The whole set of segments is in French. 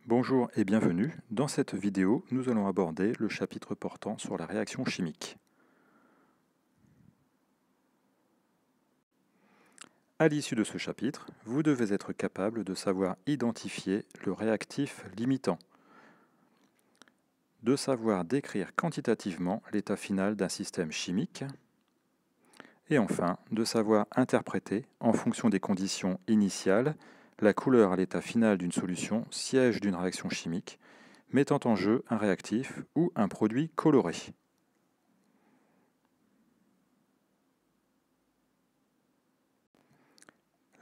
Bonjour et bienvenue. Dans cette vidéo, nous allons aborder le chapitre portant sur la réaction chimique. À l'issue de ce chapitre, vous devez être capable de savoir identifier le réactif limitant, de savoir décrire quantitativement l'état final d'un système chimique, et enfin, de savoir interpréter, en fonction des conditions initiales, la couleur à l'état final d'une solution siège d'une réaction chimique, mettant en jeu un réactif ou un produit coloré.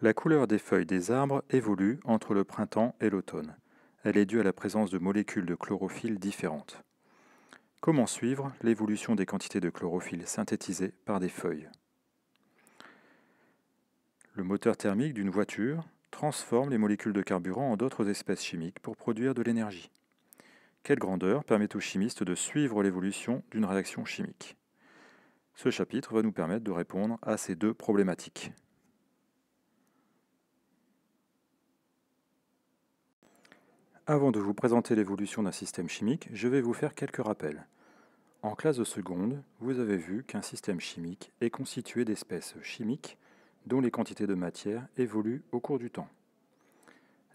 La couleur des feuilles des arbres évolue entre le printemps et l'automne. Elle est due à la présence de molécules de chlorophylle différentes. Comment suivre l'évolution des quantités de chlorophylle synthétisées par des feuilles? Le moteur thermique d'une voiture transforme les molécules de carburant en d'autres espèces chimiques pour produire de l'énergie. Quelle grandeur permet aux chimistes de suivre l'évolution d'une réaction chimique? Ce chapitre va nous permettre de répondre à ces deux problématiques. Avant de vous présenter l'évolution d'un système chimique, je vais vous faire quelques rappels. En classe de seconde, vous avez vu qu'un système chimique est constitué d'espèces chimiques dont les quantités de matière évoluent au cours du temps.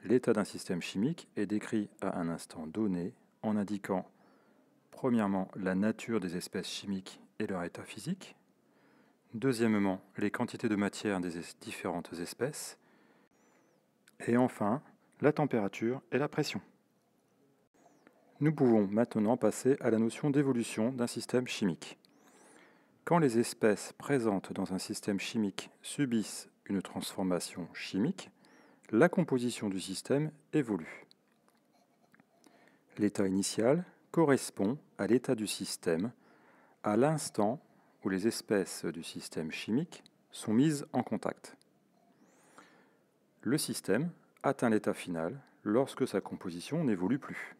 L'état d'un système chimique est décrit à un instant donné en indiquant premièrement la nature des espèces chimiques et leur état physique, deuxièmement les quantités de matière des différentes espèces, et enfin la température et la pression. Nous pouvons maintenant passer à la notion d'évolution d'un système chimique. Quand les espèces présentes dans un système chimique subissent une transformation chimique, la composition du système évolue. L'état initial correspond à l'état du système à l'instant où les espèces du système chimique sont mises en contact. Le système atteint l'état final lorsque sa composition n'évolue plus.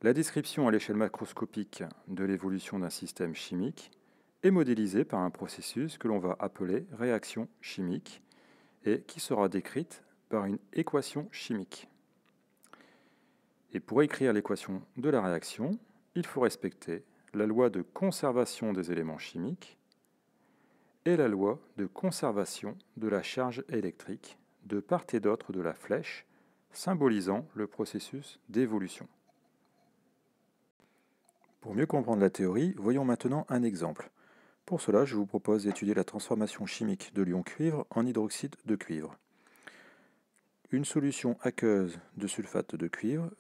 La description à l'échelle macroscopique de l'évolution d'un système chimique est modélisée par un processus que l'on va appeler réaction chimique et qui sera décrite par une équation chimique. Et pour écrire l'équation de la réaction, il faut respecter la loi de conservation des éléments chimiques et la loi de conservation de la charge électrique de part et d'autre de la flèche, symbolisant le processus d'évolution. Pour mieux comprendre la théorie, voyons maintenant un exemple. Pour cela, je vous propose d'étudier la transformation chimique de l'ion cuivre en hydroxyde de cuivre. Une solution aqueuse de sulfate de cuivre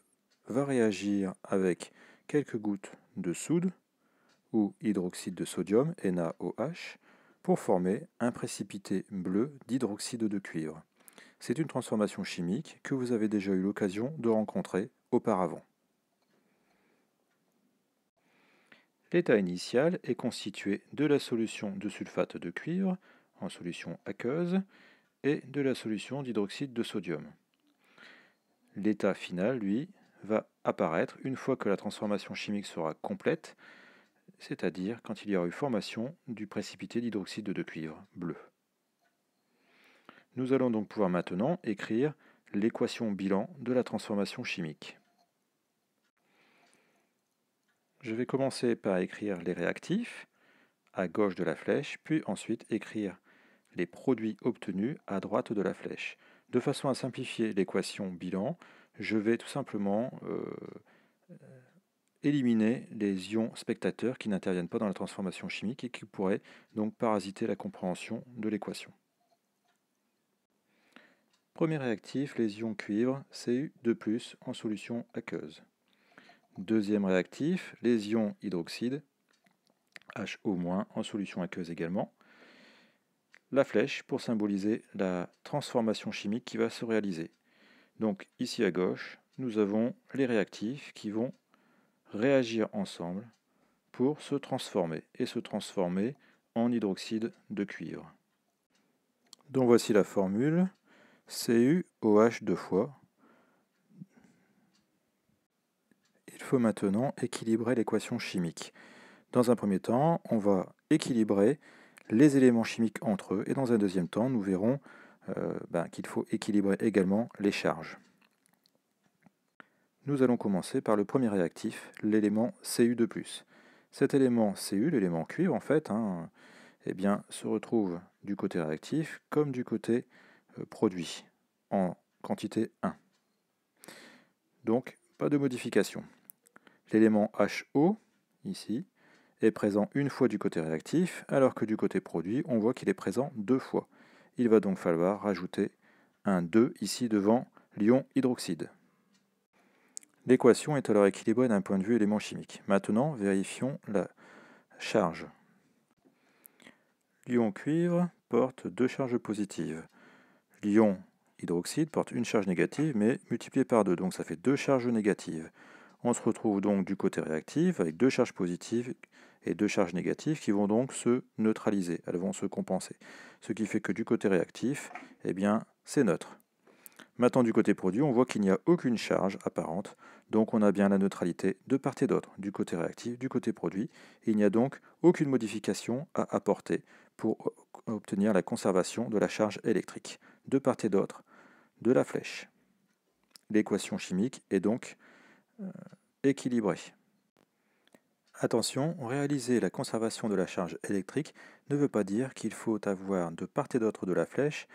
va réagir avec quelques gouttes de soude ou hydroxyde de sodium, NaOH, pour former un précipité bleu d'hydroxyde de cuivre. C'est une transformation chimique que vous avez déjà eu l'occasion de rencontrer auparavant. L'état initial est constitué de la solution de sulfate de cuivre en solution aqueuse et de la solution d'hydroxyde de sodium. L'état final, lui, va apparaître une fois que la transformation chimique sera complète, c'est-à-dire quand il y aura eu formation du précipité d'hydroxyde de cuivre bleu. Nous allons donc pouvoir maintenant écrire l'équation bilan de la transformation chimique. Je vais commencer par écrire les réactifs à gauche de la flèche, puis ensuite écrire les produits obtenus à droite de la flèche. De façon à simplifier l'équation bilan, je vais tout simplement éliminer les ions spectateurs qui n'interviennent pas dans la transformation chimique et qui pourraient donc parasiter la compréhension de l'équation. Premier réactif, les ions cuivre, Cu2+, en solution aqueuse. Deuxième réactif, les ions hydroxyde, HO- en solution aqueuse également. La flèche pour symboliser la transformation chimique qui va se réaliser. Donc ici à gauche, nous avons les réactifs qui vont réagir ensemble pour se transformer en hydroxyde de cuivre. Donc voici la formule CuOH 2 fois. Il faut maintenant équilibrer l'équation chimique. Dans un premier temps, on va équilibrer les éléments chimiques entre eux, et dans un deuxième temps, nous verrons qu'il faut équilibrer également les charges. Nous allons commencer par le premier réactif, l'élément Cu2+. Cet élément Cu, l'élément cuivre en fait, eh bien, se retrouve du côté réactif comme du côté produit, en quantité 1. Donc, pas de modification. L'élément HO, ici, est présent une fois du côté réactif, alors que du côté produit, on voit qu'il est présent 2 fois. Il va donc falloir rajouter un 2 ici devant l'ion hydroxyde. L'équation est alors équilibrée d'un point de vue élément chimique. Maintenant, vérifions la charge. L'ion cuivre porte 2 charges positives. L'ion hydroxyde porte une charge négative, mais multipliée par 2, donc ça fait 2 charges négatives. On se retrouve donc du côté réactif avec 2 charges positives et 2 charges négatives qui vont donc se neutraliser, elles vont se compenser. Ce qui fait que du côté réactif, eh bien, c'est neutre. Maintenant, du côté produit, on voit qu'il n'y a aucune charge apparente, donc on a bien la neutralité de part et d'autre, du côté réactif, du côté produit. Il n'y a donc aucune modification à apporter pour obtenir la conservation de la charge électrique, de part et d'autre de la flèche. L'équation chimique est donc équilibrée. Attention, réaliser la conservation de la charge électrique ne veut pas dire qu'il faut avoir de part et d'autre de la flèche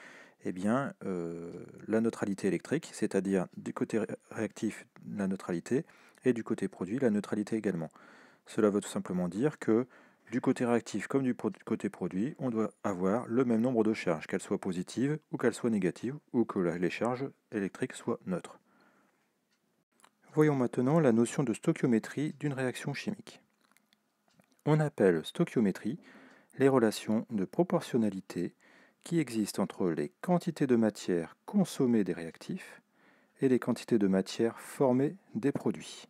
la neutralité électrique, c'est-à-dire du côté réactif la neutralité et du côté produit la neutralité également. Cela veut tout simplement dire que du côté réactif comme du côté produit, on doit avoir le même nombre de charges, qu'elles soient positives ou qu'elles soient négatives, ou que les charges électriques soient neutres. Voyons maintenant la notion de stoichiométrie d'une réaction chimique. On appelle stoichiométrie les relations de proportionnalité qui existent entre les quantités de matière consommées des réactifs et les quantités de matière formées des produits.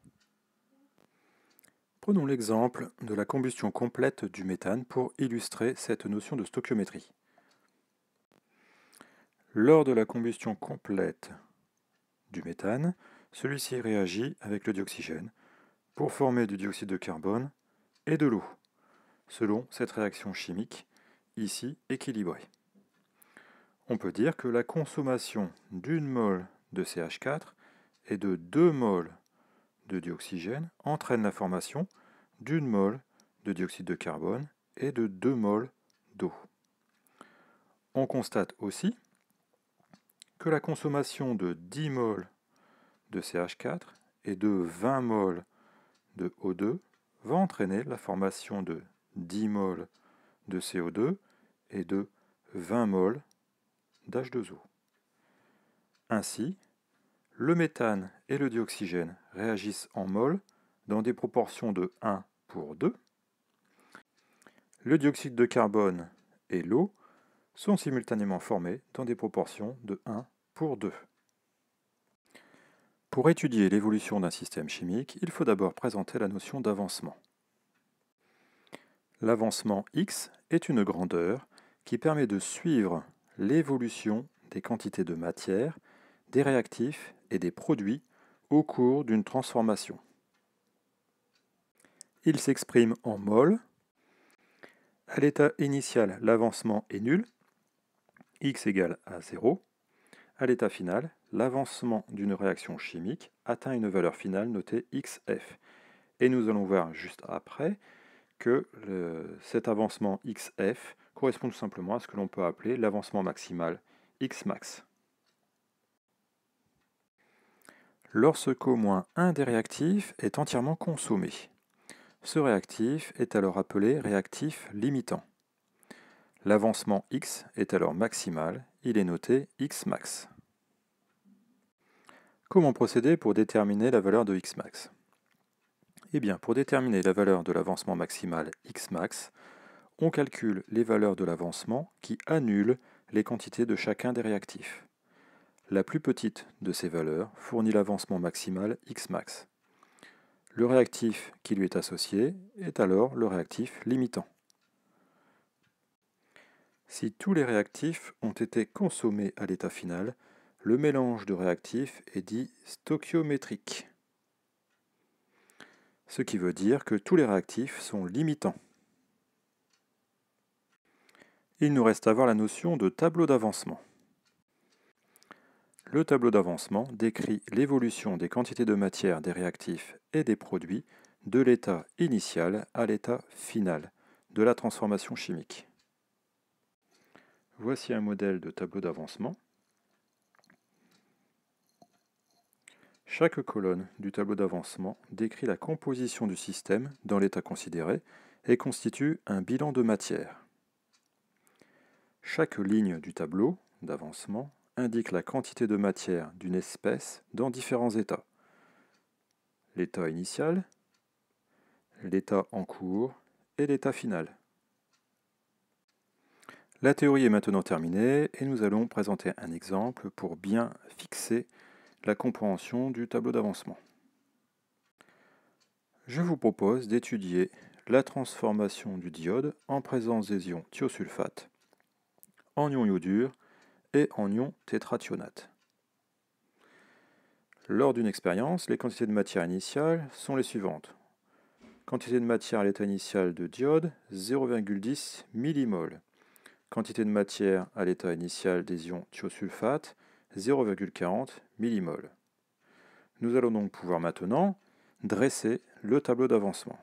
Prenons l'exemple de la combustion complète du méthane pour illustrer cette notion de stoichiométrie. Lors de la combustion complète du méthane, celui-ci réagit avec le dioxygène pour former du dioxyde de carbone et de l'eau, selon cette réaction chimique, ici équilibrée. On peut dire que la consommation d'une mole de CH4 et de 2 moles de dioxygène entraîne la formation d'une mole de dioxyde de carbone et de 2 moles d'eau. On constate aussi que la consommation de 10 moles de CH4 et de 20 moles de O2 va entraîner la formation de 10 moles de CO2 et de 20 moles d'H2O. Ainsi, le méthane et le dioxygène réagissent en moles dans des proportions de 1 pour 2. Le dioxyde de carbone et l'eau sont simultanément formés dans des proportions de 1 pour 2. Pour étudier l'évolution d'un système chimique, il faut d'abord présenter la notion d'avancement. L'avancement x est une grandeur qui permet de suivre l'évolution des quantités de matière, des réactifs et des produits au cours d'une transformation. Il s'exprime en mol. À l'état initial, l'avancement est nul, x égale à 0. À l'état final, l'avancement d'une réaction chimique atteint une valeur finale notée xf. Et nous allons voir juste après que cet avancement xf correspond tout simplement à ce que l'on peut appeler l'avancement maximal xmax. Lorsqu'au moins un des réactifs est entièrement consommé, ce réactif est alors appelé réactif limitant. L'avancement x est alors maximal, il est noté xmax. Comment procéder pour déterminer la valeur de xmax ? Eh bien, pour déterminer la valeur de l'avancement maximal xmax, on calcule les valeurs de l'avancement qui annulent les quantités de chacun des réactifs. La plus petite de ces valeurs fournit l'avancement maximal xmax. Le réactif qui lui est associé est alors le réactif limitant. Si tous les réactifs ont été consommés à l'état final, le mélange de réactifs est dit stoichiométrique. Ce qui veut dire que tous les réactifs sont limitants. Il nous reste à voir la notion de tableau d'avancement. Le tableau d'avancement décrit l'évolution des quantités de matière des réactifs et des produits de l'état initial à l'état final de la transformation chimique. Voici un modèle de tableau d'avancement. Chaque colonne du tableau d'avancement décrit la composition du système dans l'état considéré et constitue un bilan de matière. Chaque ligne du tableau d'avancement indique la quantité de matière d'une espèce dans différents états. L'état initial, l'état en cours et l'état final. La théorie est maintenant terminée et nous allons présenter un exemple pour bien fixer la compréhension du tableau d'avancement. Je vous propose d'étudier la transformation du diode en présence des ions thiosulfate en ion iodure et en ion tétrathionate. Lors d'une expérience, les quantités de matière initiale sont les suivantes. Quantité de matière à l'état initial de diode, 0,10 millimoles. Quantité de matière à l'état initial des ions thiosulfate, 0,40 millimoles. Nous allons donc pouvoir maintenant dresser le tableau d'avancement.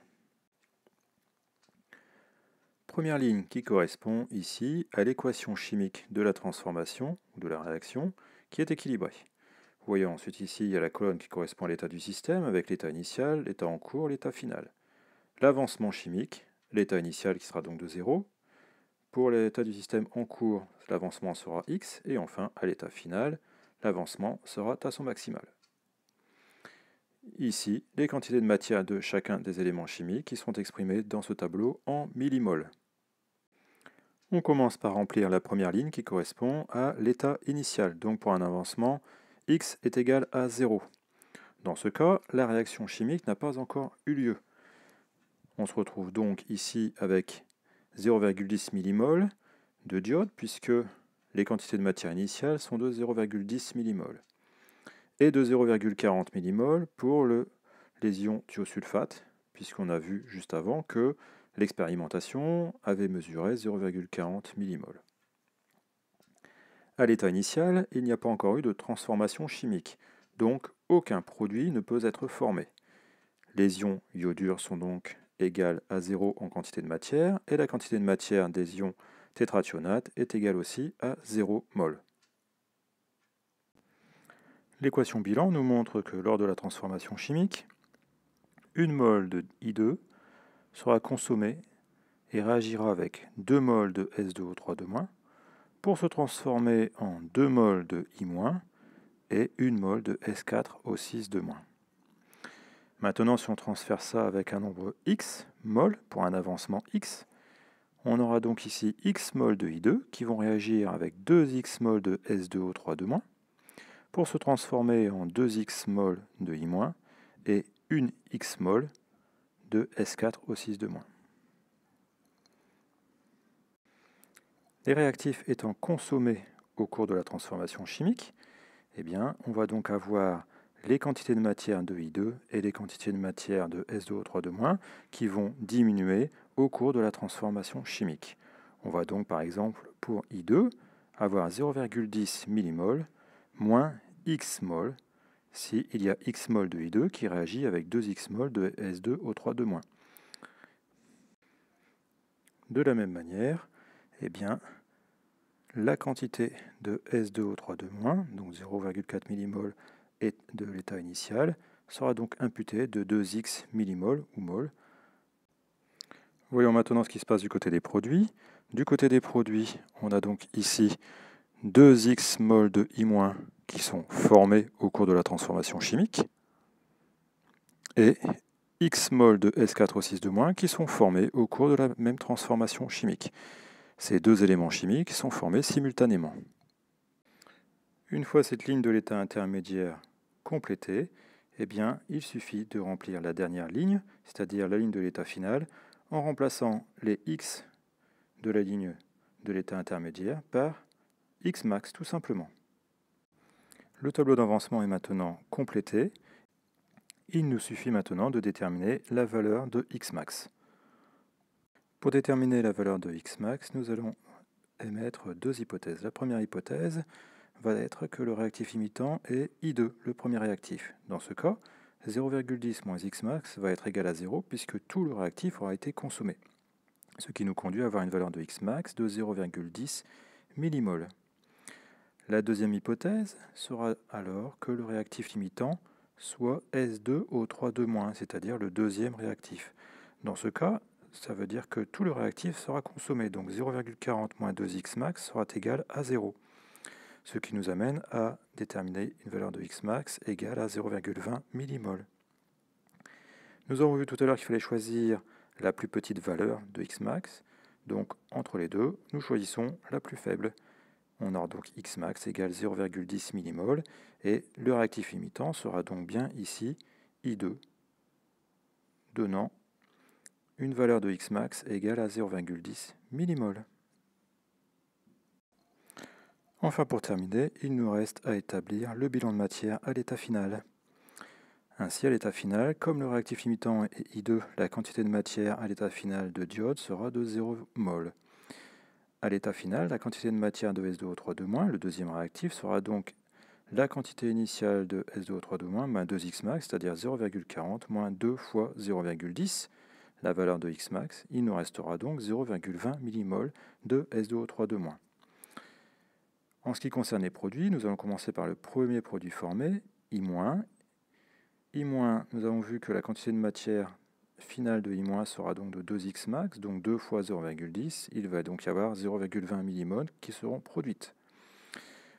Première ligne qui correspond ici à l'équation chimique de la transformation, ou de la réaction, qui est équilibrée. Vous voyez ensuite ici, il y a la colonne qui correspond à l'état du système, avec l'état initial, l'état en cours, l'état final. L'avancement chimique, l'état initial qui sera donc de 0. Pour l'état du système en cours, l'avancement sera x, et enfin, à l'état final, l'avancement sera à son maximal. Ici, les quantités de matière de chacun des éléments chimiques qui seront exprimées dans ce tableau en millimoles. On commence par remplir la première ligne qui correspond à l'état initial, donc pour un avancement, x est égal à 0. Dans ce cas, la réaction chimique n'a pas encore eu lieu. On se retrouve donc ici avec 0,10 millimoles de diode, puisque les quantités de matière initiale sont de 0,10 millimoles, et de 0,40 millimoles pour les ions thiosulfate, puisqu'on a vu juste avant que l'expérimentation avait mesuré 0,40 millimoles. À l'état initial, il n'y a pas encore eu de transformation chimique, donc aucun produit ne peut être formé. Les ions iodures sont donc égales à 0 en quantité de matière, et la quantité de matière des ions tétrathionates est égale aussi à 0 mol. L'équation bilan nous montre que lors de la transformation chimique, 1 mol de I2 sera consommée et réagira avec 2 mol de S2O3- pour se transformer en 2 mol de I- et 1 mol de S4O6-. Maintenant, si on transfère ça avec un nombre x mol pour un avancement x, on aura donc ici x mol de I2 qui vont réagir avec 2x mol de S2O3- pour se transformer en 2x mol de I- et 1x mol de S4O6-. Les réactifs étant consommés au cours de la transformation chimique, eh bien, on va donc avoir les quantités de matière de I2 et les quantités de matière de S2O3- qui vont diminuer au cours de la transformation chimique. On va donc par exemple pour I2 avoir 0,10 millimoles moins x mol s'il y a x mol de I2 qui réagit avec 2x mol de S2O3-. De la même manière, eh bien, la quantité de S2O3-, donc 0,4 millimoles et de l'état initial, sera donc imputée de 2x millimoles ou mol. Voyons maintenant ce qui se passe du côté des produits. Du côté des produits, on a donc ici 2x mol de I- qui sont formés au cours de la transformation chimique et x mol de S4O6- qui sont formés au cours de la même transformation chimique. Ces deux éléments chimiques sont formés simultanément. Une fois cette ligne de l'état intermédiaire complétée, eh bien, il suffit de remplir la dernière ligne, c'est-à-dire la ligne de l'état final, en remplaçant les x de la ligne de l'état intermédiaire par x max tout simplement. Le tableau d'avancement est maintenant complété. Il nous suffit maintenant de déterminer la valeur de x max. Pour déterminer la valeur de x max, nous allons émettre deux hypothèses. La première hypothèse va être que le réactif limitant est I2, le premier réactif. Dans ce cas, 0,10 moins Xmax va être égal à 0 puisque tout le réactif aura été consommé, ce qui nous conduit à avoir une valeur de Xmax de 0,10 millimoles. La deuxième hypothèse sera alors que le réactif limitant soit S2O32-, c'est-à-dire le deuxième réactif. Dans ce cas, ça veut dire que tout le réactif sera consommé, donc 0,40 moins 2 Xmax sera égal à 0, ce qui nous amène à déterminer une valeur de Xmax égale à 0,20 millimoles. Nous avons vu tout à l'heure qu'il fallait choisir la plus petite valeur de Xmax, donc entre les deux, nous choisissons la plus faible. On aura donc Xmax égale 0,10 millimoles, et le réactif limitant sera donc bien ici I2, donnant une valeur de Xmax égale à 0,10 millimoles. Enfin, pour terminer, il nous reste à établir le bilan de matière à l'état final. Ainsi, à l'état final, comme le réactif limitant est I2, la quantité de matière à l'état final de diode sera de 0 mol. À l'état final, la quantité de matière de S2O32-, le deuxième réactif, sera donc la quantité initiale de S2O32- moins 2Xmax, c'est-à-dire 0,40 moins 2 fois 0,10, la valeur de Xmax. Il nous restera donc 0,20 millimoles de S2O32-. En ce qui concerne les produits, nous allons commencer par le premier produit formé, I-. I-, nous avons vu que la quantité de matière finale de I- sera donc de 2X max, donc 2 fois 0,10. Il va donc y avoir 0,20 millimoles qui seront produites.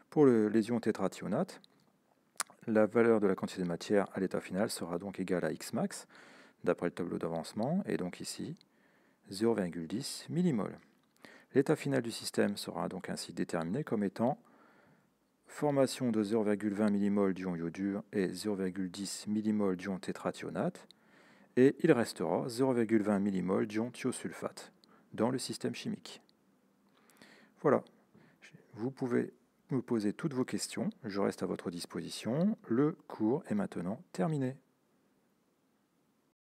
Pour les ions tétrathionates, la valeur de la quantité de matière à l'état final sera donc égale à X max, d'après le tableau d'avancement, et donc ici 0,10 millimoles. L'état final du système sera donc ainsi déterminé comme étant formation de 0,20 millimoles d'ion iodure et 0,10 millimoles d'ion tétrathionate, et il restera 0,20 millimoles d'ion thiosulfate dans le système chimique. Voilà, vous pouvez me poser toutes vos questions, je reste à votre disposition. Le cours est maintenant terminé.